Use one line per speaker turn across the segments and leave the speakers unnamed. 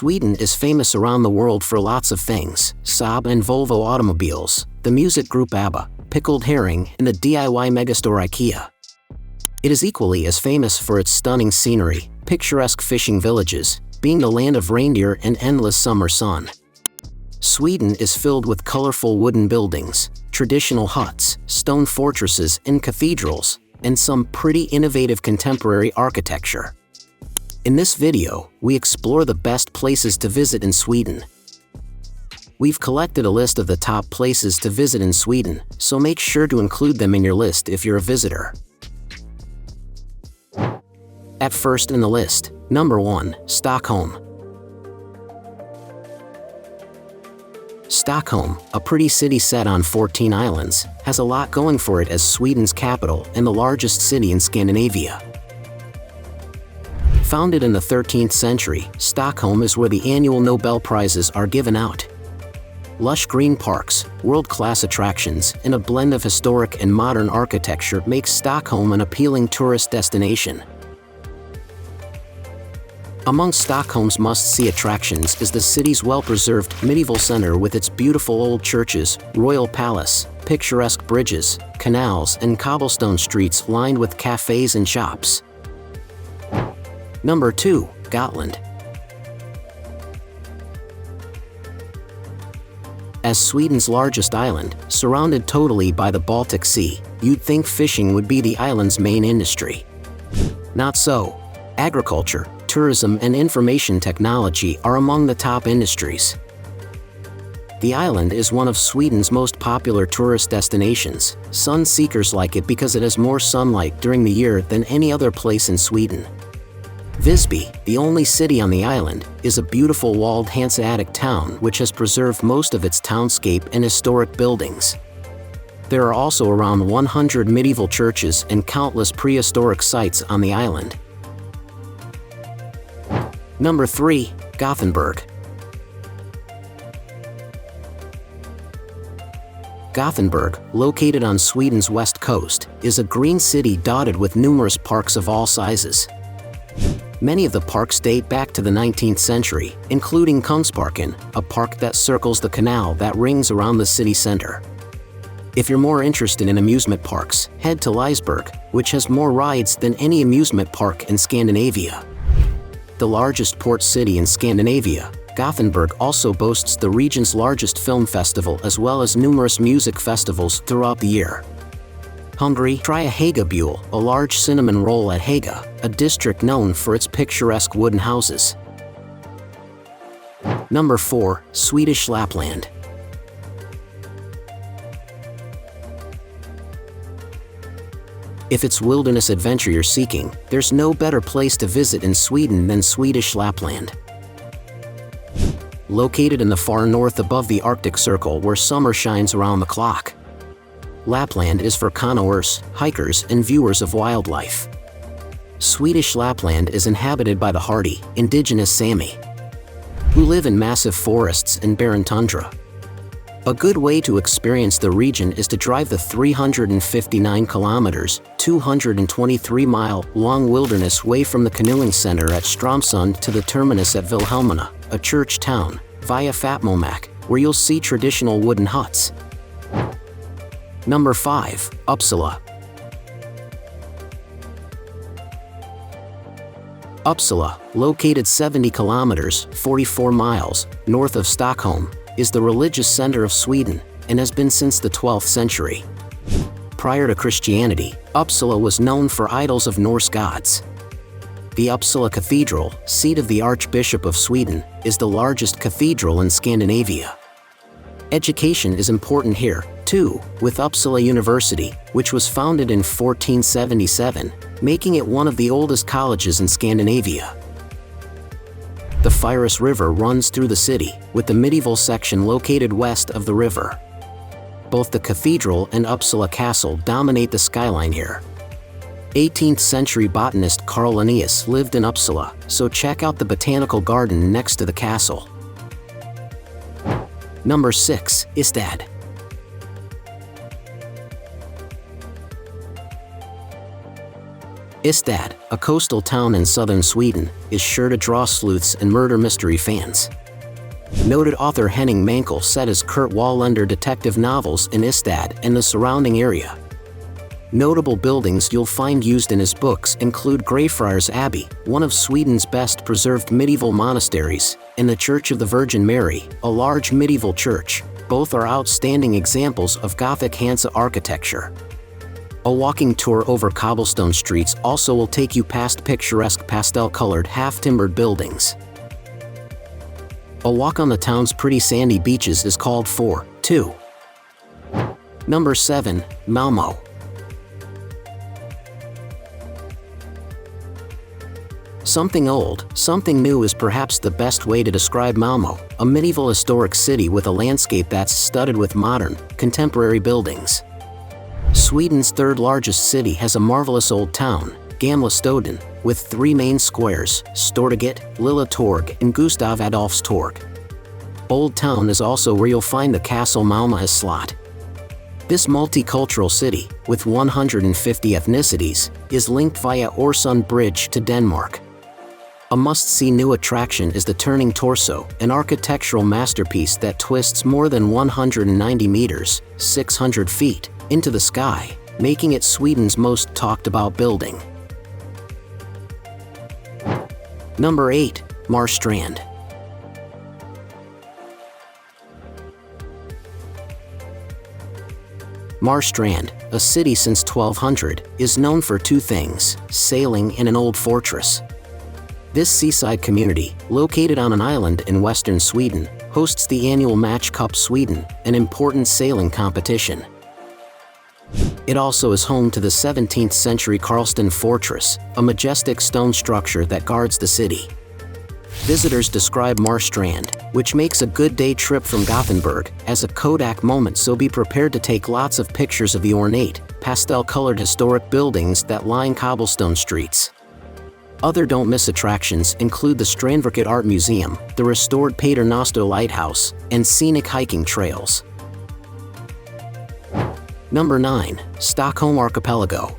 Sweden is famous around the world for lots of things: Saab and Volvo automobiles, the music group ABBA, pickled herring, and the DIY megastore IKEA. It is equally as famous for its stunning scenery, picturesque fishing villages, being the land of reindeer and endless summer sun. Sweden is filled with colorful wooden buildings, traditional huts, stone fortresses, and cathedrals, and some pretty innovative contemporary architecture. In this video, we explore the best places to visit in Sweden. We've collected a list of the top places to visit in Sweden, so make sure to include them in your list if you're a visitor. At first in the list, number 1, Stockholm. Stockholm, a pretty city set on 14 islands, has a lot going for it as Sweden's capital and the largest city in Scandinavia. Founded in the 13th century, Stockholm is where the annual Nobel Prizes are given out. Lush green parks, world-class attractions, and a blend of historic and modern architecture makes Stockholm an appealing tourist destination. Among Stockholm's must-see attractions is the city's well-preserved medieval center with its beautiful old churches, royal palace, picturesque bridges, canals, and cobblestone streets lined with cafes and shops. Number 2, Gotland. As Sweden's largest island, surrounded totally by the Baltic Sea, you'd think fishing would be the island's main industry. Not so. Agriculture, tourism, and information technology are among the top industries. The island is one of Sweden's most popular tourist destinations. Sun seekers like it because it has more sunlight during the year than any other place in Sweden. Visby, the only city on the island, is a beautiful walled Hanseatic town which has preserved most of its townscape and historic buildings. There are also around 100 medieval churches and countless prehistoric sites on the island. Number 3, Gothenburg. Gothenburg, located on Sweden's west coast, is a green city dotted with numerous parks of all sizes. Many of the parks date back to the 19th century, including Kungsparken, a park that circles the canal that rings around the city center. If you're more interested in amusement parks, head to Ystad, which has more rides than any amusement park in Scandinavia. The largest port city in Scandinavia, Gothenburg also boasts the region's largest film festival as well as numerous music festivals throughout the year. Hungry? Try a Hagabule, a large cinnamon roll at Haga, a district known for its picturesque wooden houses. Number 4, Swedish Lapland. If it's wilderness adventure you're seeking, there's no better place to visit in Sweden than Swedish Lapland. Located in the far north above the Arctic Circle where summer shines around the clock, Lapland is for canoers, hikers, and viewers of wildlife. Swedish Lapland is inhabited by the hardy, indigenous Sami, who live in massive forests and barren tundra. A good way to experience the region is to drive the 359 kilometers, 223-mile long wilderness way from the canoeing center at Strömsund to the terminus at Vilhelmina, a church town, via Fatmomak, where you'll see traditional wooden huts. Number 5, Uppsala. Uppsala, located 70 kilometers, 44 miles, north of Stockholm, is the religious center of Sweden and has been since the 12th century. Prior to Christianity, Uppsala was known for idols of Norse gods. The Uppsala Cathedral, seat of the Archbishop of Sweden, is the largest cathedral in Scandinavia. Education is important here, too, with Uppsala University, which was founded in 1477, making it one of the oldest colleges in Scandinavia. The Fyris River runs through the city, with the medieval section located west of the river. Both the cathedral and Uppsala Castle dominate the skyline here. 18th century botanist Carl Linnaeus lived in Uppsala, so check out the botanical garden next to the castle. Number 6, Ystad. Ystad, a coastal town in southern Sweden, is sure to draw sleuths and murder mystery fans. Noted author Henning Mankell set his Kurt Wallander detective novels in Ystad and the surrounding area. Notable buildings you'll find used in his books include Greyfriars Abbey, one of Sweden's best preserved medieval monasteries, and the Church of the Virgin Mary, a large medieval church. Both are outstanding examples of Gothic Hansa architecture. A walking tour over cobblestone streets also will take you past picturesque pastel-colored half-timbered buildings. A walk on the town's pretty sandy beaches is called for, too. Number 7. Malmo. Something old, something new is perhaps the best way to describe Malmo, a medieval historic city with a landscape that's studded with modern, contemporary buildings. Sweden's third largest city has a marvelous old town, Gamla Stan, with 3 main squares, Stortorget, Lilla Torg, and Gustav Adolfs Torg. Old Town is also where you'll find the castle Malmo Slot. This multicultural city, with 150 ethnicities, is linked via Øresund Bridge to Denmark. A must-see new attraction is the Turning Torso, an architectural masterpiece that twists more than 190 meters, 600 feet, into the sky, making it Sweden's most talked-about building. Number 8. Marstrand. Marstrand, a city since 1200, is known for 2 things: sailing and an old fortress. This seaside community, located on an island in western Sweden, hosts the annual Match Cup Sweden, an important sailing competition. It also is home to the 17th century Karlsten Fortress, a majestic stone structure that guards the city. Visitors describe Marstrand, which makes a good day trip from Gothenburg, as a Kodak moment, so be prepared to take lots of pictures of the ornate, pastel-colored historic buildings that line cobblestone streets. Other don't-miss attractions include the Strandverket Art Museum, the restored Paternoster Lighthouse, and scenic hiking trails. Number 9. Stockholm Archipelago.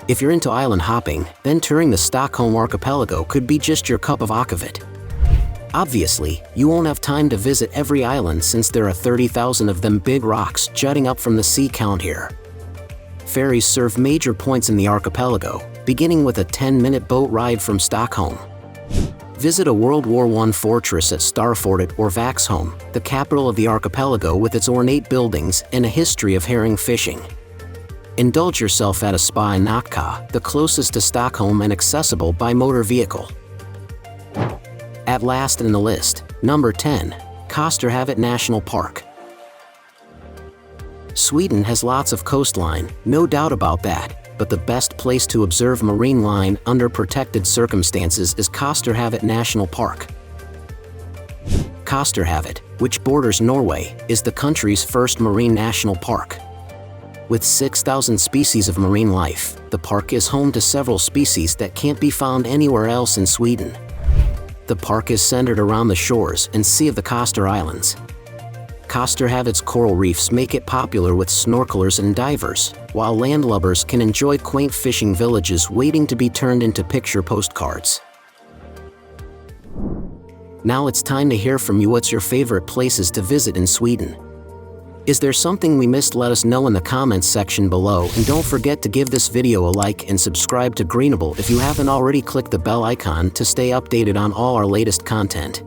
If you're into island hopping, then touring the Stockholm Archipelago could be just your cup of akvavit. Obviously, you won't have time to visit every island since there are 30,000 of them big rocks jutting up from the sea count here. Ferries serve major points in the archipelago, beginning with a 10-minute boat ride from Stockholm. Visit a World War I fortress at Starfortet or Vaxholm, the capital of the archipelago, with its ornate buildings and a history of herring fishing. Indulge yourself at a spa in Nacka, the closest to Stockholm and accessible by motor vehicle. At last in the list, number 10. Kosterhavet National Park. Sweden has lots of coastline, no doubt about that, but the best place to observe marine life under protected circumstances is Kosterhavet National Park. Kosterhavet, which borders Norway, is the country's first marine national park. With 6,000 species of marine life, the park is home to several species that can't be found anywhere else in Sweden. The park is centered around the shores and sea of the Koster Islands. Kosterhavet's coral reefs make it popular with snorkelers and divers, while landlubbers can enjoy quaint fishing villages waiting to be turned into picture postcards. Now it's time to hear from you. What's your favorite places to visit in Sweden? Is there something we missed? Let us know in the comments section below, and don't forget to give this video a like and subscribe to Greenable if you haven't already. Click the bell icon to stay updated on all our latest content.